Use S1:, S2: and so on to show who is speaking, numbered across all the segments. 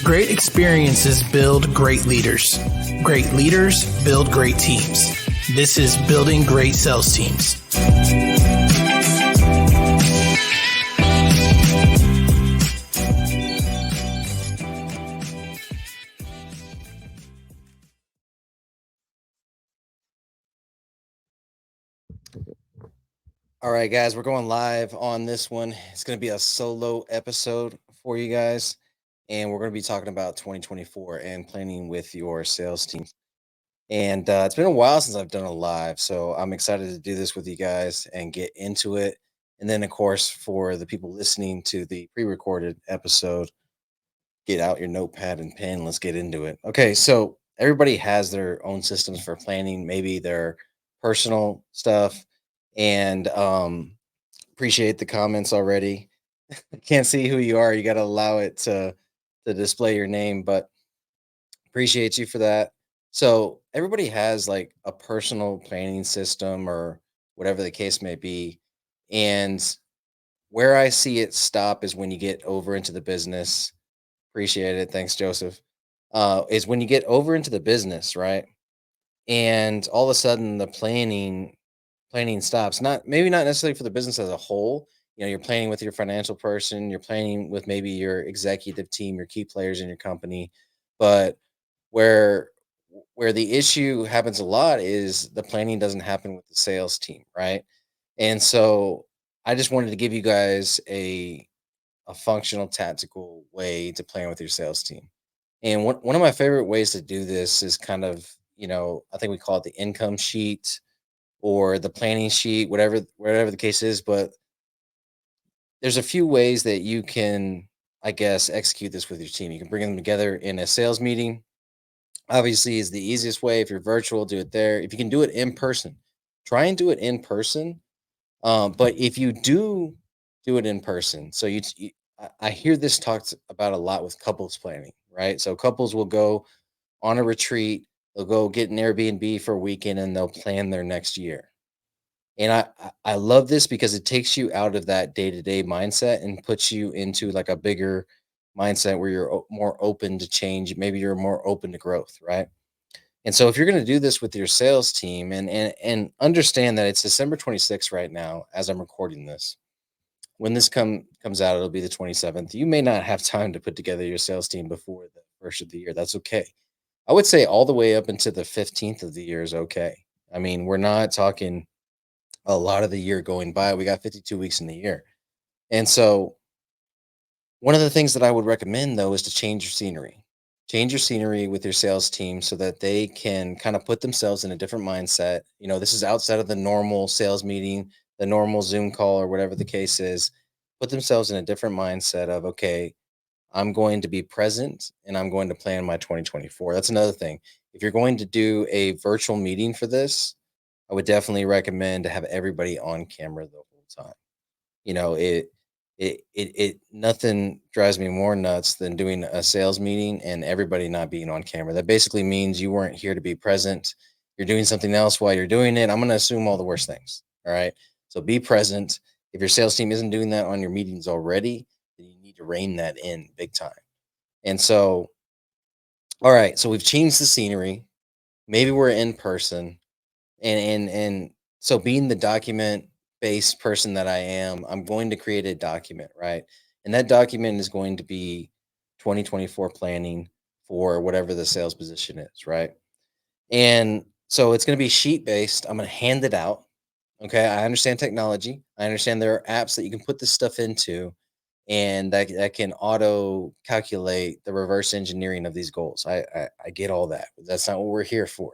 S1: Great experiences build great leaders. Great leaders build great teams. This is Building Great Sales Teams.
S2: All right, guys, we're going live on this one. It's going to be a solo episode for you guys, and we're going to be talking about 2024 and planning with your sales team. And it's been a while since I've done a live, so I'm excited to do this with you guys and get into it. And then, of course, for the people listening to the pre recorded episode, get out your notepad and pen. Let's get into it. Okay, so everybody has their own systems for planning, maybe their personal stuff. And appreciate the comments already. I can't see who you are. You got to allow it to display your name, but appreciate you for that. So everybody has like a personal planning system or whatever the case may be. And where I see it stop is when you get over into the business. Appreciate it. Thanks, Joseph. Is when you get over into the business, right? And all of a sudden the planning stops. Not necessarily for the business as a whole. You know, you're planning with your financial person, you're planning with maybe your executive team, your key players in your company, but where where the issue happens a lot is the planning doesn't happen with the sales team, right? And so I just wanted to give you guys a functional tactical way to plan with your sales team. And one of my favorite ways to do this is kind of, I think we call it the income sheet or the planning sheet, whatever the case is. But there's a few ways that you can, I guess, execute this with your team. You can bring them together in a sales meeting. Obviously, is the easiest way. If you're virtual, do it there. If you can do it in person, try and do it in person. But if you do it in person, so I hear this talked about a lot with couples planning, right? So couples will go on a retreat, they'll go get an Airbnb for a weekend, and they'll plan their next year. And I love this because it takes you out of that day-to-day mindset and puts you into like a bigger mindset where you're more open to change. Maybe you're more open to growth, right? And so if you're going to do this with your sales team and understand that it's December 26th right now as I'm recording this. When this comes out, it'll be the 27th. You may not have time to put together your sales team before the first of the year. That's okay. I would say all the way up into the 15th of the year is okay. I mean, we're not talking a lot of the year going by. We got 52 weeks in the year. And so one of the things that I would recommend though is to change your scenery. Change your scenery with your sales team so that they can kind of put themselves in a different mindset. You know, this is outside of the normal sales meeting, the normal Zoom call, or whatever the case is. Put themselves in a different mindset of, okay, I'm going to be present and I'm going to plan my 2024. That's another thing. If you're going to do a virtual meeting for this, I would definitely recommend to have everybody on camera the whole time. You know, it nothing drives me more nuts than doing a sales meeting and everybody not being on camera. That basically means you weren't here to be present. You're doing something else while you're doing it. I'm going to assume all the worst things. All right. So be present. If your sales team isn't doing that on your meetings already, then you need to rein that in big time. And so, all right. So we've changed the scenery. Maybe we're in person and so being the document based person that I am, I'm going to create a document, right? And that document is going to be 2024 planning for whatever the sales position is, right? And so it's going to be sheet based. I'm going to hand it out. Okay, I understand technology. I understand there are apps that you can put this stuff into and that can auto calculate the reverse engineering of these goals. I get all that. But that's not what we're here for.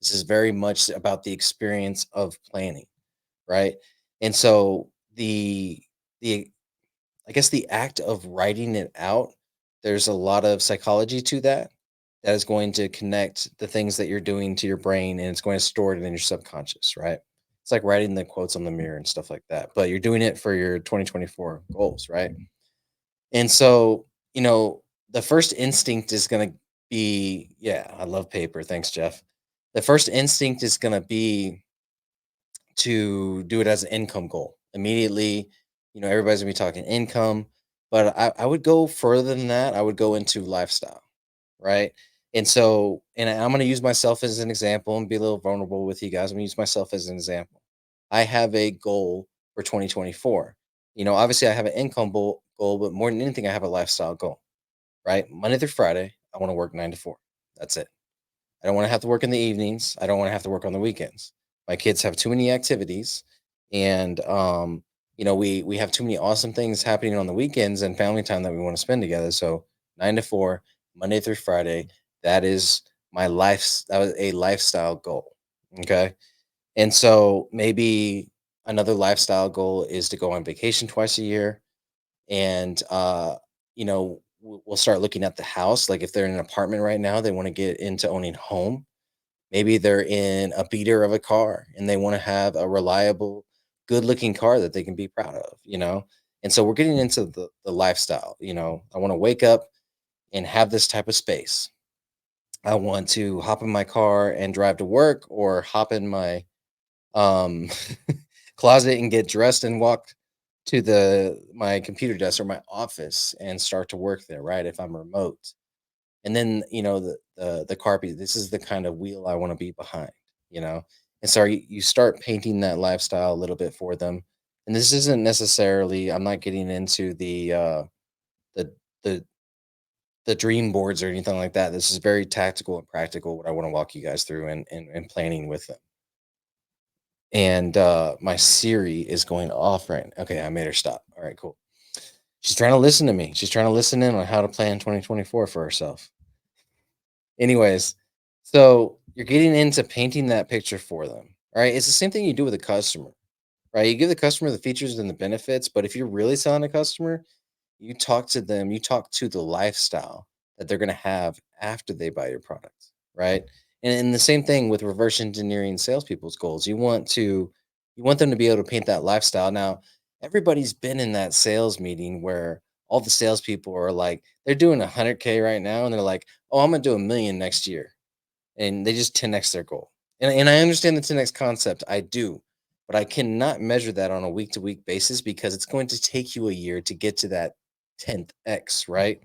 S2: This is very much about the experience of planning, right? And so the I guess the act of writing it out, there's a lot of psychology to that that is going to connect the things that you're doing to your brain and it's going to store it in your subconscious, right? It's like writing the quotes on the mirror and stuff like that, but you're doing it for your 2024 goals, right? And so, the first instinct is going to be, yeah, I love paper. Thanks, Jeff. The first instinct is going to be to do it as an income goal. Immediately, everybody's going to be talking income, But I would go further than that. I would go into lifestyle, right? And so, and I'm going to use myself as an example and be a little vulnerable with you guys. I'm going to use myself as an example. I have a goal for 2024. Obviously, I have an goal, but more than anything, I have a lifestyle goal, right? Monday through Friday, I want to work 9 to 4. That's it. I don't want to have to work in the evenings. I don't want to have to work on the weekends. My kids have too many activities, and we have too many awesome things happening on the weekends and family time that we want to spend together. So 9 to 4, Monday through Friday, that is that was a lifestyle goal. Okay. And so maybe another lifestyle goal is to go on vacation twice a year. And we'll start looking at the house. Like if they're in an apartment right now, they want to get into owning home. Maybe they're in a beater of a car and they want to have a reliable, good looking car that they can be proud of. And so we're getting into the lifestyle. I want to wake up and have this type of space. I want to hop in my car and drive to work, or hop in my um closet and get dressed and walk to the my computer desk or my office and start to work there, right? If I'm remote. And then, the carpet, this is the kind of wheel I want to be behind, you know. And so you start painting that lifestyle a little bit for them. And this isn't necessarily, I'm not getting into the the the dream boards or anything like that. This is very tactical and practical what I want to walk you guys through and planning with them. And my Siri is going off right now. Okay, I made her stop. All right, cool. She's trying to listen to me. She's trying to listen in on how to plan 2024 for herself. Anyways, so you're getting into painting that picture for them. All right. It's the same thing you do with a customer, right? You give the customer the features and the benefits, but if you're really selling a customer, you talk to them, you talk to the lifestyle that they're going to have after they buy your product, right? And the same thing with reverse engineering salespeople's goals. You want them to be able to paint that lifestyle. Now, everybody's been in that sales meeting where all the salespeople are like, they're doing 100K right now, and they're like, oh, I'm gonna do 1 million next year, and they just 10x their goal. And I understand the 10x concept, I do, but I cannot measure that on a week to week basis because it's going to take you a year to get to that 10th X, right?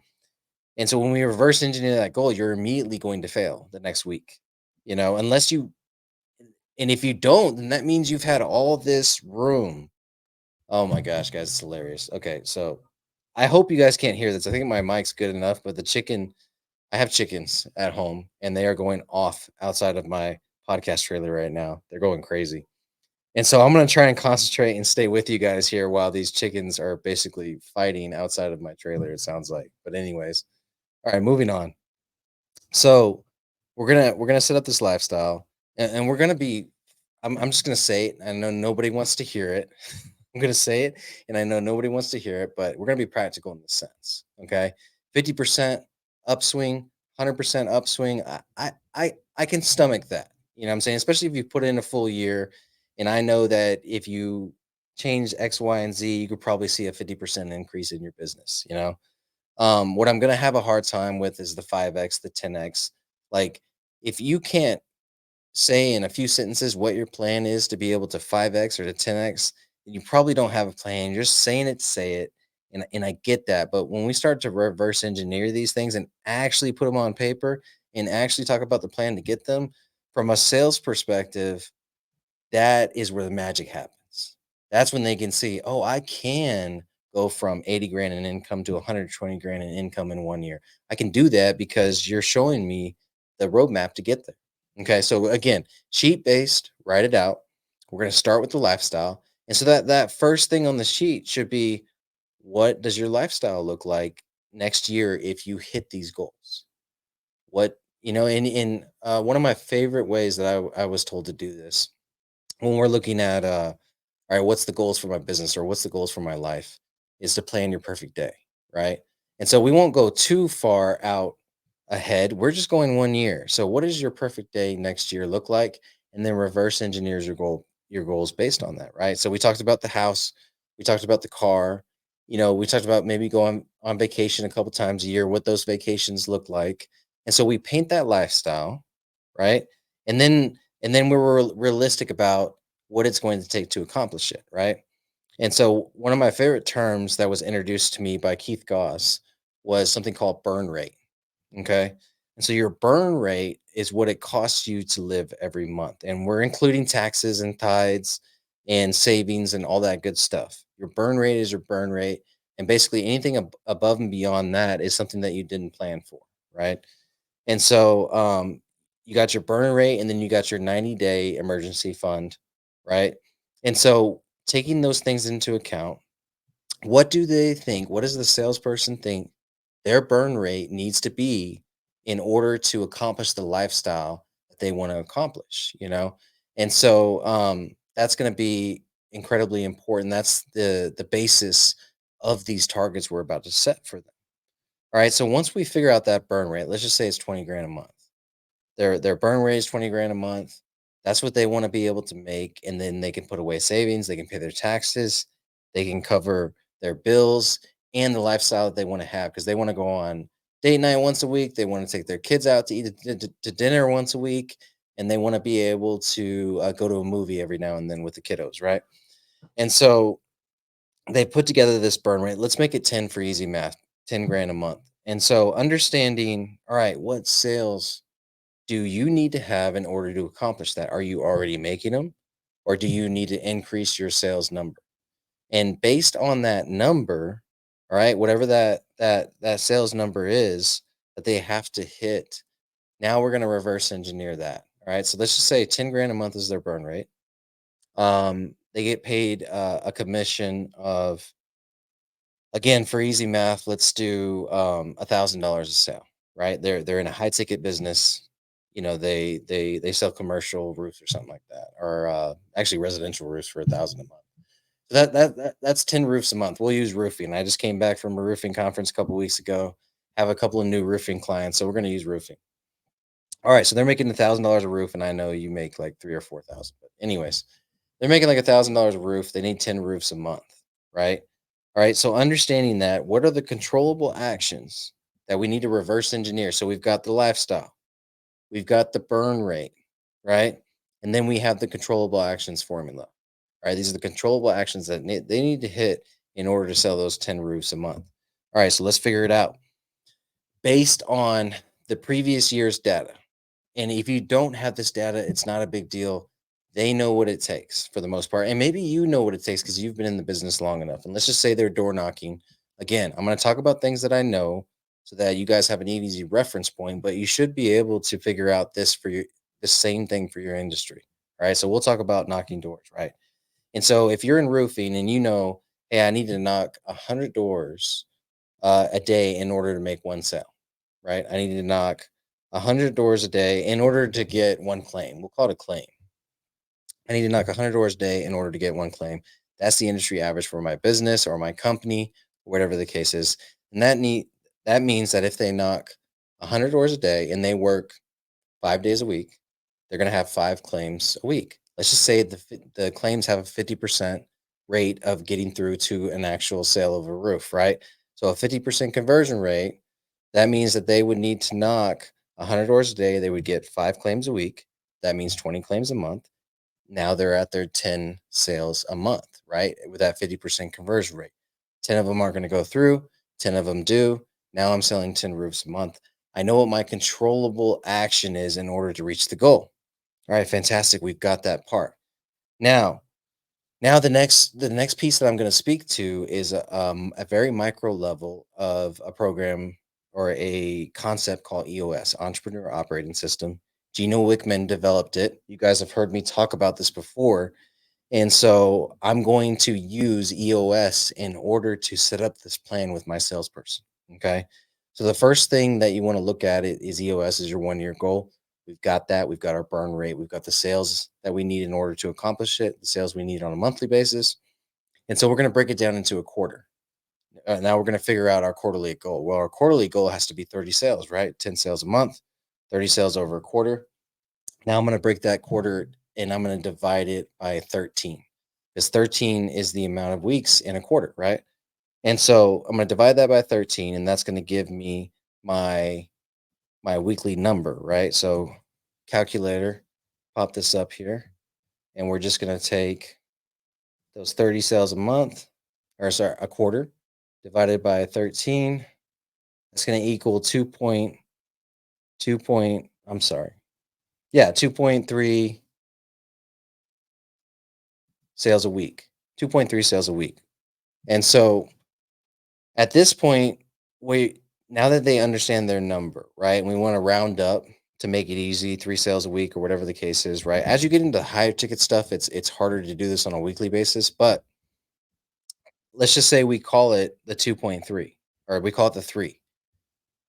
S2: And so when we reverse engineer that goal, you're immediately going to fail the next week, unless you, and if you don't, then that means you've had all this room. Oh my gosh, guys, it's hilarious. Okay, so I hope you guys can't hear this. I think my mic's good enough, but I have chickens at home and they are going off outside of my podcast trailer right now. They're going crazy. And so I'm going to try and concentrate and stay with you guys here while these chickens are basically fighting outside of my trailer, it sounds like. But anyways, all right, moving on. So we're gonna set up this lifestyle, and we're gonna be. I'm just gonna say it. I know nobody wants to hear it. I'm gonna say it, and I know nobody wants to hear it, but we're gonna be practical in this sense. Okay, 50% upswing, 100% upswing. I can stomach that. You know what I'm saying? Especially if you put in a full year, and I know that if you change X, Y, and Z, you could probably see a 50% increase in your business. What I'm gonna have a hard time with is the 5x, the 10x. Like, if you can't say in a few sentences what your plan is to be able to 5x or to 10x, then you probably don't have a plan. You're just saying it to say it. And I get that. But when we start to reverse engineer these things and actually put them on paper and actually talk about the plan to get them from a sales perspective, that is where the magic happens. That's when they can see, oh, I can go from 80 grand in income to 120 grand in income in 1 year. I can do that because you're showing me the roadmap to get there. Okay. So again, sheet based, write it out. We're going to start with the lifestyle. And so that first thing on the sheet should be, what does your lifestyle look like next year if you hit these goals? In one of my favorite ways that I was told to do this, when we're looking at all right, what's the goals for my business or what's the goals for my life, is to plan your perfect day, right? And so we won't go too far out ahead. We're just going 1 year. So what does your perfect day next year look like? And then reverse engineers your goals based on that, right? So we talked about the house, we talked about the car, we talked about maybe going on vacation a couple times a year, what those vacations look like. And so we paint that lifestyle, right? And then we're realistic about what it's going to take to accomplish it, right? And so one of my favorite terms that was introduced to me by Keith Goss was something called burn rate. Okay. And so your burn rate is what it costs you to live every month. And we're including taxes and tithes and savings and all that good stuff. Your burn rate is your burn rate. And basically anything above and beyond that is something that you didn't plan for. Right. And so you got your burn rate and then you got your 90-day emergency fund. Right. And so taking those things into account, what do they think? What does the salesperson think their burn rate needs to be in order to accomplish the lifestyle that they want to accomplish, you know? And so that's going to be incredibly important. That's the basis of these targets we're about to set for them. All right. So once we figure out that burn rate, let's just say it's 20 grand a month. Their burn rate is 20 grand a month. That's what they want to be able to make. And then they can put away savings, they can pay their taxes, they can cover their bills and the lifestyle that they want to have because they want to go on date night once a week. They want to take their kids out to eat to dinner once a week. And they want to be able to go to a movie every now and then with the kiddos, right? And so they put together this burn rate. Let's make it 10 for easy math, 10 grand a month. And so understanding, all right, what sales do you need to have in order to accomplish that? Are you already making them or do you need to increase your sales number? And based on that number, all right, whatever that sales number is that they have to hit, now we're going to reverse engineer that. All right. So let's just say 10 grand a month is their burn rate. They get paid a commission of, again, for easy math, let's do $1,000 a sale, right? They're in a high ticket business. You know, they sell commercial roofs or something like that, or actually residential roofs for 1,000 a month. So that's 10 roofs a month. We'll use roofing. I just came back from a roofing conference a couple weeks ago. Have a couple of new roofing clients, so we're going to use roofing. All right, so they're making $1,000 a roof, and I know you make like 3 or 4 thousand. But anyways, they're making like $1,000 a roof. They need 10 roofs a month, right? All right. So understanding that, what are the controllable actions that we need to reverse engineer? So we've got the lifestyle, we've got the burn rate, right? And then we have the controllable actions formula. All right. These are the controllable actions that they need to hit in order to sell those 10 roofs a month. All right. So let's figure it out based on the previous year's data. And if you don't have this data, it's not a big deal. They know what it takes for the most part. And maybe you know what it takes because you've been in the business long enough. And let's just say they're door knocking. Again, I'm going to talk about things that I know so that you guys have an easy reference point, but you should be able to figure out this for your the same thing for your industry. All right. So we'll talk about knocking doors, right? And so if you're in roofing and you know, hey, I need to knock 100 doors a day in order to make one sale, right? I need to knock 100 doors a day in order to get one claim. We'll call it a claim. I need to knock 100 doors a day in order to get one claim. That's the industry average for my business or my company, whatever the case is. And that means that if they knock 100 doors a day and they work 5 days a week, they're going to have 5 claims a week. Let's just say the claims have a 50% rate of getting through to an actual sale of a roof, right? So a 50% conversion rate, that means that they would need to knock 100 doors a day. They would get 5 claims a week. That means 20 claims a month. Now they're at their 10 sales a month, right? With that 50% conversion rate. 10 of them aren't going to go through, 10 of them do. Now I'm selling 10 roofs a month. I know what my controllable action is in order to reach the goal. All right, fantastic. We've got that part. Now, the next piece that I'm going to speak to is a very micro level of a program or a concept called EOS, Entrepreneur Operating System. Gino Wickman developed it. You guys have heard me talk about this before. And so I'm going to use EOS in order to set up this plan with my salesperson. Okay. So the first thing that you want to look at it is EOS is your 1 year goal. We've got that. We've got our burn rate. We've got the sales that we need in order to accomplish it, the sales we need on a monthly basis. And so we're going to break it down into a quarter. Now we're going to figure out our quarterly goal. Well, our quarterly goal has to be 30 sales, right? 10 sales a month, 30 sales over a quarter. Now I'm going to break that quarter and I'm going to divide it by 13 because 13 is the amount of weeks in a quarter, right? And so I'm going to divide that by 13 and that's going to give me my weekly number, right? So calculator, pop this up here and we're just going to take those 30 sales a month, or sorry, a quarter, divided by 13. That's going to equal 2.3 sales a week. 2.3 sales a week. And so at this point, we now that they understand their number, right? And we want to round up to make it easy, 3 sales a week or whatever the case is, right? As you get into higher ticket stuff, it's harder to do this on a weekly basis, but let's just say we call it the 2.3 or we call it the 3.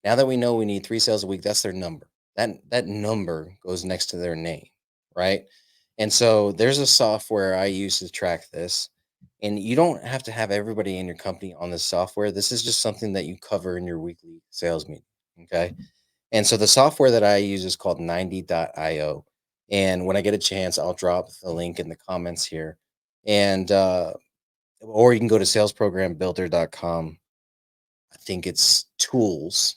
S2: Now that we know we need 3 sales a week, that's their number. That number goes next to their name, right? And so there's a software I use to track this. And you don't have to have everybody in your company on this software. This is just something that you cover in your weekly sales meeting. Okay. And so the software that I use is called 90.io. And when I get a chance, I'll drop the link in the comments here. And or you can go to salesprogrambuilder.com. I think it's tools.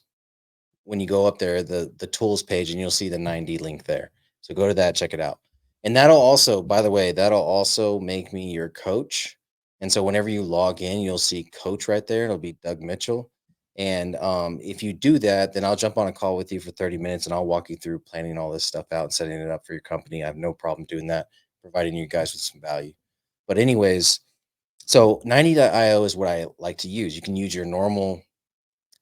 S2: When you go up there, the tools page, and you'll see the 90 link there. So go to that, check it out. And that'll also, by the way, that'll also make me your coach. And so whenever you log in, you'll see coach right there. It'll be Doug Mitchell. And if you do that, then I'll jump on a call with you for 30 minutes and I'll walk you through planning all this stuff out and setting it up for your company. I have no problem doing that, providing you guys with some value. But anyways, so 90.io is what I like to use. You can use your normal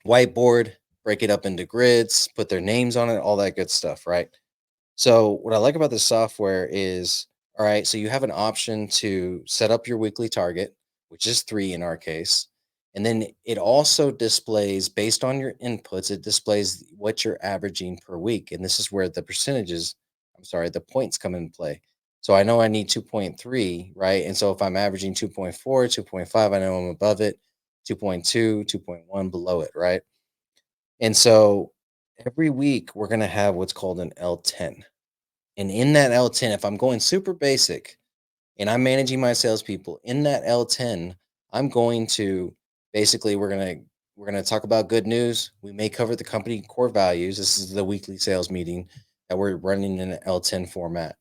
S2: whiteboard, break it up into grids, put their names on it, all that good stuff, right? So, what I like about this software is, all right, so you have an option to set up your weekly target, which is 3 in our case. And then it also displays, based on your inputs, it displays what you're averaging per week. And this is where the percentages, I'm sorry, the points come in play. So I know I need 2.3, right? And so if I'm averaging 2.4, 2.5, I know I'm above it, 2.2, 2.1 below it, right? And so every week we're going to have what's called an L10. And in that L10, if I'm going super basic and I'm managing my salespeople in that L10, I'm going to basically we're gonna talk about good news. We may cover the company core values. This is the weekly sales meeting that we're running in an L10 format.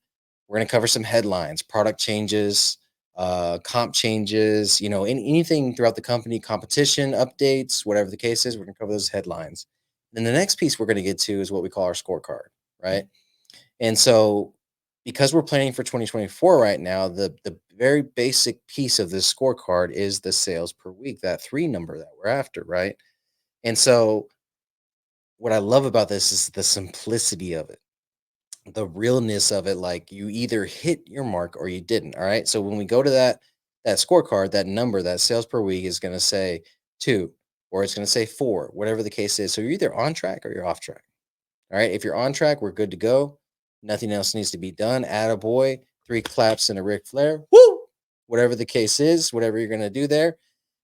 S2: We're gonna cover some headlines, product changes, comp changes, anything throughout the company, competition updates, whatever the case is. We're gonna cover those headlines. Then the next piece we're gonna get to is what we call our scorecard, right? And so because we're planning for 2024 right now, the very basic piece of this scorecard is the sales per week, that 3 number that we're after, right? And so what I love about this is the simplicity of it, the realness of it. Like, you either hit your mark or you didn't. All right. So when we go to that scorecard, that number, that sales per week is going to say 2, or it's going to say 4, whatever the case is. So you're either on track or you're off track. All right. If you're on track, we're good to go. Nothing else needs to be done. Attaboy, 3 claps and a Ric Flair. Woo! Whatever the case is, whatever you're going to do there.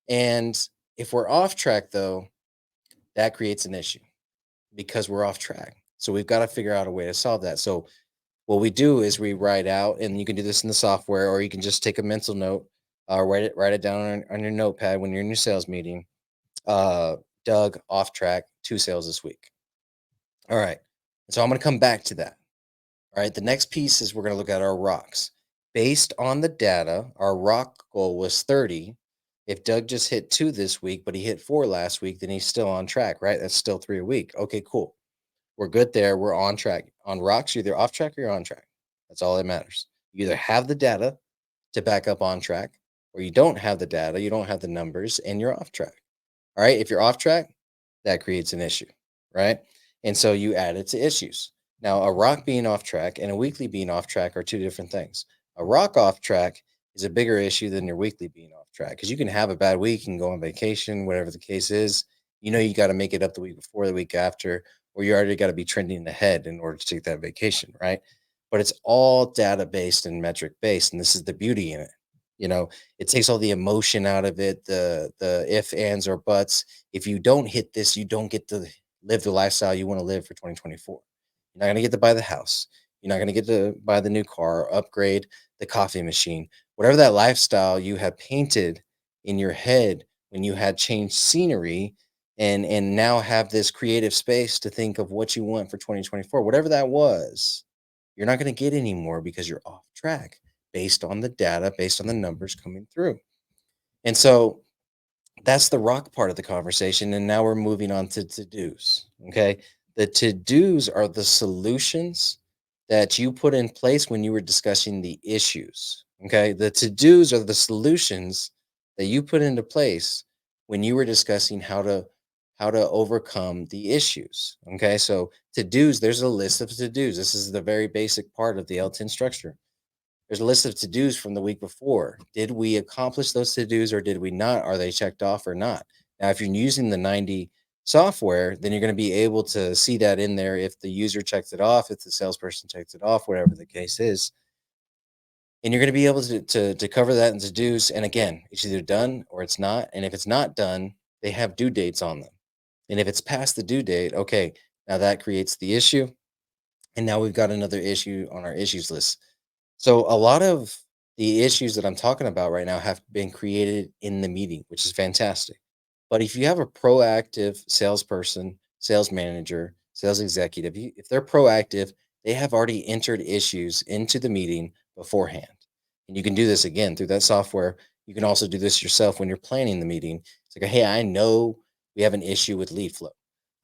S2: And if we're off track, though, that creates an issue because we're off track. So we've got to figure out a way to solve that. So what we do is we write out, and you can do this in the software, or you can just take a mental note, write it down on your notepad when you're in your sales meeting. Uh, Doug, off track, 2 sales this week. All right. So I'm going to come back to that. All right, the next piece is we're going to look at our rocks. Based on the data, our rock goal was 30. If Doug just hit 2 this week, but he hit 4 last week, then he's still on track, right? That's still 3 a week. Okay, cool. We're good there. We're on track. On rocks, you're either off track or you're on track. That's all that matters. You either have the data to back up on track, or you don't have the data, you don't have the numbers, and you're off track. All right, if you're off track, that creates an issue, right? And so you add it to issues. Now, a rock being off track and a weekly being off track are 2 different things. A rock off track is a bigger issue than your weekly being off track, because you can have a bad week and go on vacation, whatever the case is. You got to make it up the week before, the week after, or you already got to be trending ahead in order to take that vacation, right? But it's all data based and metric based, and this is the beauty in it. You know, it takes all the emotion out of it, the if, ands, or buts. If you don't hit this, you don't get to live the lifestyle you want to live for 2024. You're not going to get to buy the house. You're not going to get to buy the new car, upgrade the coffee machine, whatever that lifestyle you have painted in your head when you had changed scenery, and now have this creative space to think of what you want for 2024, whatever that was. You're not going to get anymore because you're off track based on the data, based on the numbers coming through. And so that's the rock part of the conversation. And now we're moving on to dos. Okay. The to dos are the solutions that you put in place when you were discussing the issues. Okay. The to dos are the solutions that you put into place when you were discussing how to overcome the issues. Okay. So to dos, there's a list of to dos. This is the very basic part of the L10 structure. There's a list of to-dos from the week before. Did we accomplish those to-dos or did we not? Are they checked off or not? Now, if you're using the 90 software, then you're going to be able to see that in there if the user checks it off, if the salesperson checks it off, whatever the case is. And you're going to be able to cover that in to-dos. And again, it's either done or it's not. And if it's not done, they have due dates on them. And if it's past the due date, okay, now that creates the issue. And now we've got another issue on our issues list. So a lot of the issues that I'm talking about right now have been created in the meeting, which is fantastic. But if you have a proactive salesperson, sales manager, sales executive, if they're proactive, they have already entered issues into the meeting beforehand. And you can do this again through that software. You can also do this yourself when you're planning the meeting. It's like, hey, I know we have an issue with lead flow.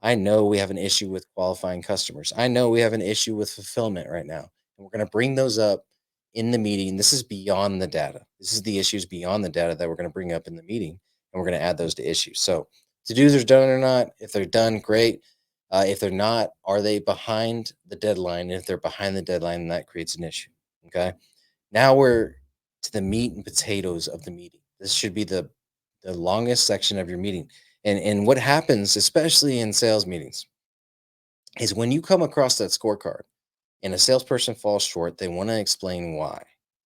S2: I know we have an issue with qualifying customers. I know we have an issue with fulfillment right now. And we're going to bring those up in the meeting. This is beyond the data. This is the issues beyond the data that we're going to bring up in the meeting, and we're going to add those to issues. So to dos are done or not. If they're done, great. If they're not, are they behind the deadline? And if they're behind the deadline, that creates an issue. Okay. Now we're to the meat and potatoes of the meeting. This should be the longest section of your meeting. And what happens, especially in sales meetings, is when you come across that scorecard and a salesperson falls short, they want to explain why.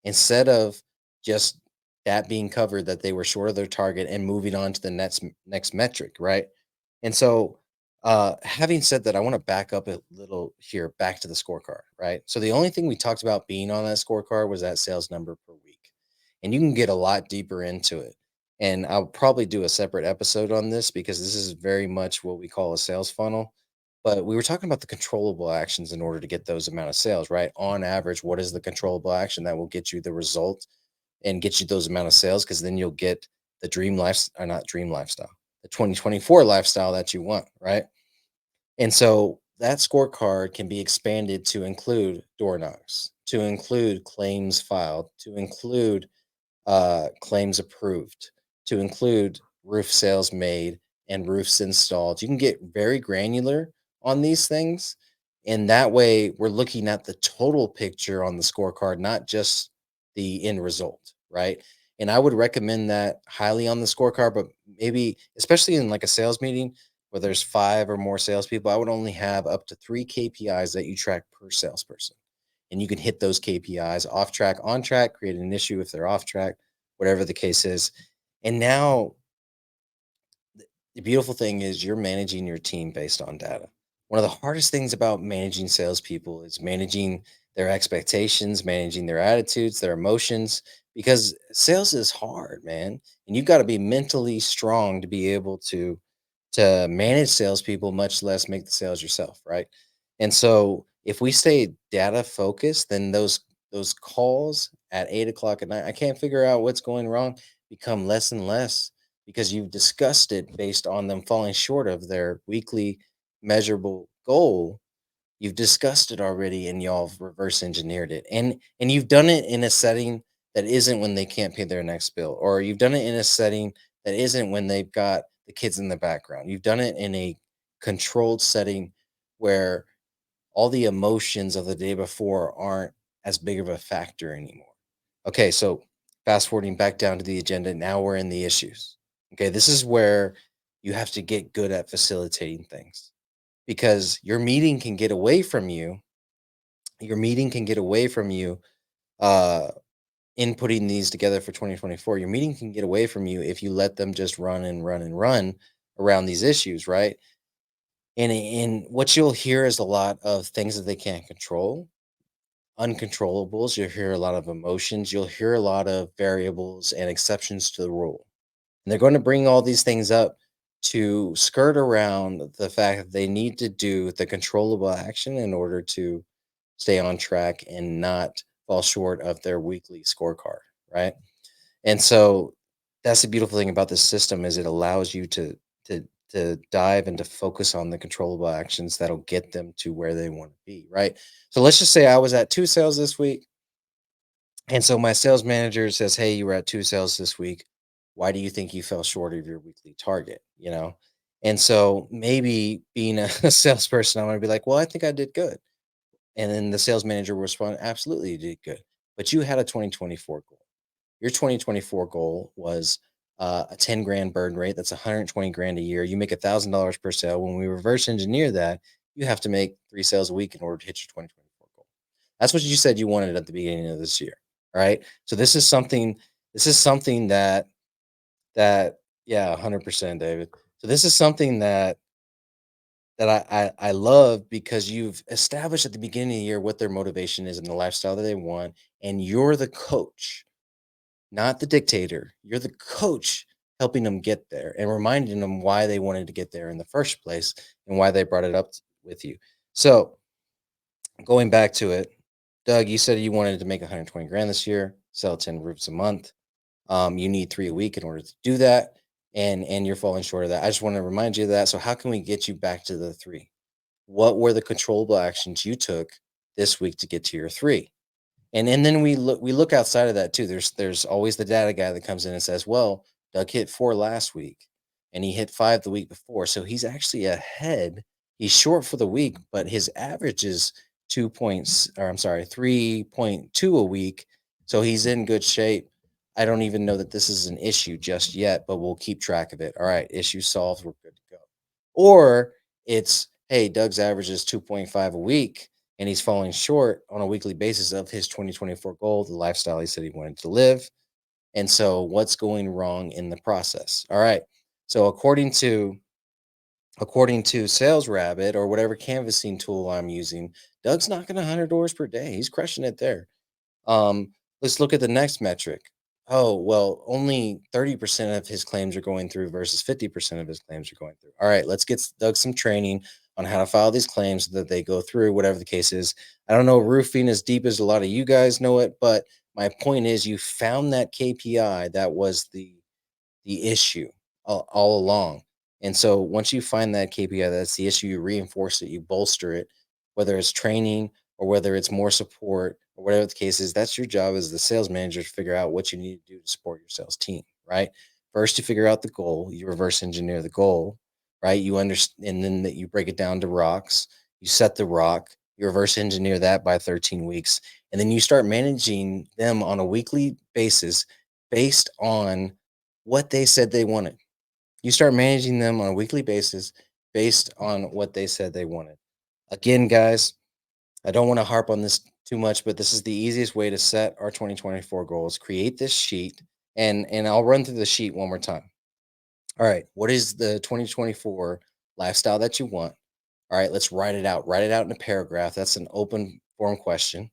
S2: Instead of just that being covered that they were short of their target and moving on to the next metric, right? And so having said that, I want to back up a little here back to the scorecard, right? So the only thing we talked about being on that scorecard was that sales number per week. And you can get a lot deeper into it. And I'll probably do a separate episode on this because this is very much what we call a sales funnel. But we were talking about the controllable actions in order to get those amount of sales, right? On average, what is the controllable action that will get you the result and get you those amount of sales? Because then you'll get the dream life, or not dream lifestyle, the 2024 lifestyle that you want, right? And so that scorecard can be expanded to include door knocks, to include claims filed, to include claims approved, to include roof sales made and roofs installed. You can get very granular on these things. And that way, we're looking at the total picture on the scorecard, not just the end result, right? And I would recommend that highly on the scorecard, but maybe, especially in like a sales meeting where there's 5 or more salespeople, I would only have up to 3 KPIs that you track per salesperson, and you can hit those KPIs off track, on track, create an issue if they're off track, whatever the case is. And now the beautiful thing is you're managing your team based on data. One of the hardest things about managing salespeople is managing their expectations, managing their attitudes, their emotions, because sales is hard, man. And you've got to be mentally strong to be able to manage salespeople, much less make the sales yourself, right? And so if we stay data focused, then those calls at 8 o'clock at night, I can't figure out what's going wrong, become less and less because you've discussed it based on them falling short of their weekly measurable goal. You've discussed it already and y'all have reverse engineered it. And you've done it in a setting that isn't when they can't pay their next bill, or you've done it in a setting that isn't when they've got the kids in the background. You've done it in a controlled setting where all the emotions of the day before aren't as big of a factor anymore. Okay, so fast forwarding back down to the agenda, now we're in the issues. Okay, this is where you have to get good at facilitating things because your meeting can get away from you. Your meeting can get away from you uh inputting these together for 2024. Your meeting can get away from you if you let them just run and run and run around these issues, right? And what you'll hear is a lot of things that they can't control, uncontrollables. You'll hear a lot of emotions. You'll hear a lot of variables and exceptions to the rule. And they're going to bring all these things up to skirt around the fact that they need to do the controllable action in order to stay on track and not fall short of their weekly scorecard, right? And so that's the beautiful thing about this system is it allows you to dive and to focus on the controllable actions that'll get them to where they want to be, right? So let's just say I was at 2 sales this week, and so my sales manager says, "Hey, you were at 2 sales this week. Why do you think you fell short of your weekly target?" And so maybe being a, a salesperson, I'm gonna be like, "Well, I think I did good." And then the sales manager will respond, "Absolutely, you did good, but you had a 2024 goal. Your 2024 goal was a 10 grand burn rate. That's 120 grand a year. You make $1,000 per sale. When we reverse engineer that, you have to make 3 sales a week in order to hit your 2024 goal. That's what you said you wanted at the beginning of this year. All right. So this is something that yeah, 100%, David. So this is something that I love because you've established at the beginning of the year what their motivation is and the lifestyle that they want, and you're the coach, not the dictator. You're the coach helping them get there and reminding them why they wanted to get there in the first place and why they brought it up with you. So, going back to it, Doug, you said you wanted to make 120 grand this year, sell 10 roofs a month. You need 3 a week in order to do that, and you're falling short of that. I just want to remind you of that. So, how can we get you back to the 3? What were the controllable actions you took this week to get to your 3? And then we look outside of that too. There's always the data guy that comes in and says, "Well, Doug hit 4 last week and he hit 5 the week before. So he's actually ahead. He's short for the week, but his average is 2 points or I'm sorry, 3.2 a week. So he's in good shape. I don't even know that this is an issue just yet, but we'll keep track of it. All right, issue solved. We're good to go." Or it's, "Hey, Doug's average is 2.5 a week and he's falling short on a weekly basis of his 2024 goal, the lifestyle he said he wanted to live. And so what's going wrong in the process?" All right. So according to Sales Rabbit or whatever canvassing tool I'm using, Doug's knocking 100 doors per day. He's crushing it there. Let's look at the next metric. Oh, well, only 30% of his claims are going through versus 50% of his claims are going through. All right, let's get Doug some training on how to file these claims so that they go through, whatever the case is. I don't know roofing as deep as a lot of you guys know it, but my point is you found that KPI that was the issue all along. And so once you find that KPI, that's the issue, you reinforce it, you bolster it, whether it's training or whether it's more support or whatever the case is, that's your job as the sales manager to figure out what you need to do to support your sales team, right? First, you figure out the goal, you reverse engineer the goal, right? You understand, and then that you break it down to rocks, you set the rock, you reverse engineer that by 13 weeks, and then you start managing them on a weekly basis based on what they said they wanted. You start managing them on a weekly basis based on what they said they wanted. Again, guys, I don't want to harp on this too much, but this is the easiest way to set our 2024 goals. Create this sheet and I'll run through the sheet one more time. All right, what is the 2024 lifestyle that you want? All right, let's write it out. Write it out in a paragraph. That's an open form question.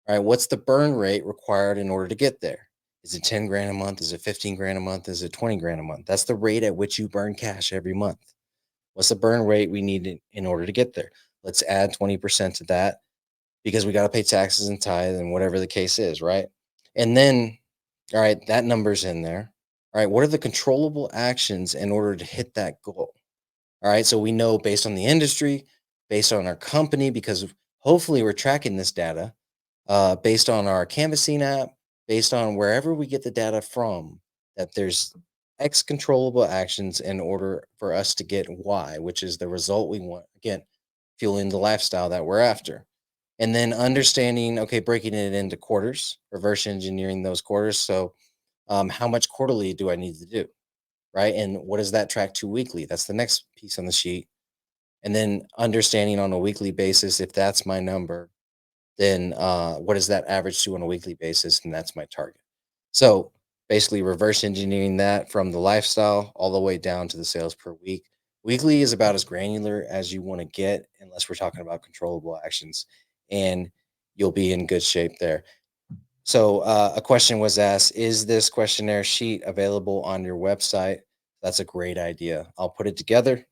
S2: All right, what's the burn rate required in order to get there? Is it 10 grand a month? Is it 15 grand a month? Is it 20 grand a month? That's the rate at which you burn cash every month. What's the burn rate we need in order to get there? Let's add 20% to that because we got to pay taxes and tithe and whatever the case is, right? And then, all right, that number's in there. All right, what are the controllable actions in order to hit that goal? All right, so we know based on the industry, based on our company, because hopefully we're tracking this data based on our canvassing app, based on wherever we get the data from, that there's X controllable actions in order for us to get Y, which is the result we want. Again, fueling the lifestyle that we're after. And then understanding, okay, breaking it into quarters, reverse engineering those quarters. So, how much quarterly do I need to do? Right. And what does that track to weekly? That's the next piece on the sheet. And then understanding on a weekly basis, if that's my number, then what does that average to on a weekly basis? And that's my target. So basically, reverse engineering that from the lifestyle all the way down to the sales per week. Weekly is about as granular as you want to get, unless we're talking about controllable actions, and you'll be in good shape there. So, a question was asked: is this questionnaire sheet available on your website? That's a great idea. I'll put it together.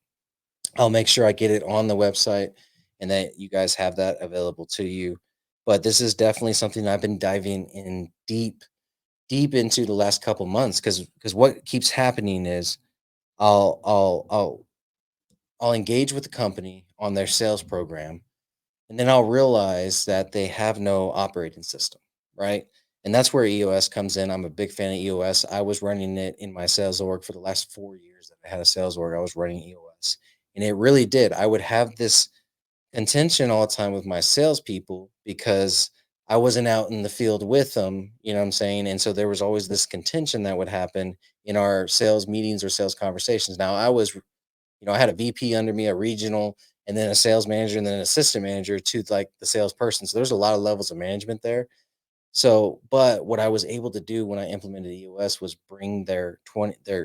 S2: I'll make sure I get it on the website and that you guys have that available to you. but this is definitely something I've been diving in deep into the last couple months because what keeps happening is I'll I'll I'll I'll engage with the company on their sales program, and then I'll realize that they have no operating system, right? And that's where EOS comes in. I'm a big fan of EOS. I was running it in my sales org for the last 4 years that I had a sales org. I was running EOS, and it really did. I would have this contention all the time with my salespeople because I wasn't out in the field with them. You know what I'm saying? And so there was always this contention that would happen in our sales meetings or sales conversations. Now I was, I had a VP under me, a regional, and then a sales manager, and then an assistant manager to like the salesperson. So there's a lot of levels of management there. So, but what I was able to do when I implemented EOS was bring their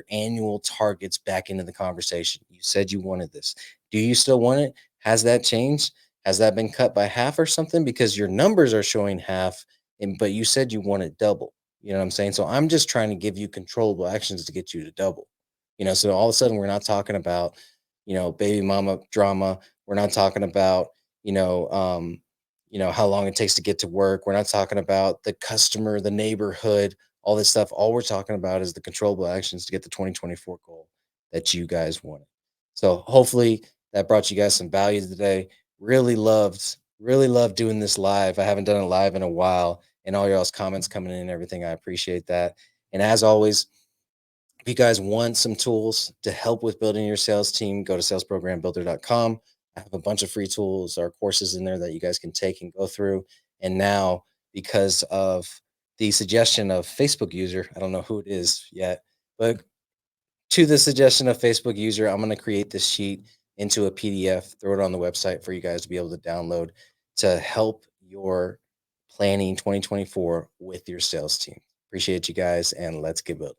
S2: annual targets back into the conversation. You said you wanted this. Do you still want it? Has that changed? Has that been cut by half or something? Because your numbers are showing half, and but you said you wanted double. You know what I'm saying? So I'm just trying to give you controllable actions to get you to double. So all of a sudden we're not talking about, baby mama drama. We're not talking about, you know, um, how long it takes to get to work. We're not talking about the customer, the neighborhood, all this stuff. All we're talking about is the controllable actions to get the 2024 goal that you guys wanted. So hopefully that brought you guys some value today. Really loved doing this live. I haven't done it live in a while, and all y'all's comments coming in and everything. I appreciate that. And as always, if you guys want some tools to help with building your sales team, go to salesprogrambuilder.com. I have a bunch of free tools or courses in there that you guys can take and go through. And now, because of the suggestion of Facebook user, I don't know who it is yet, but to the suggestion of Facebook user, I'm going to create this sheet into a PDF, throw it on the website for you guys to be able to download to help your planning 2024 with your sales team. Appreciate you guys, and let's get building.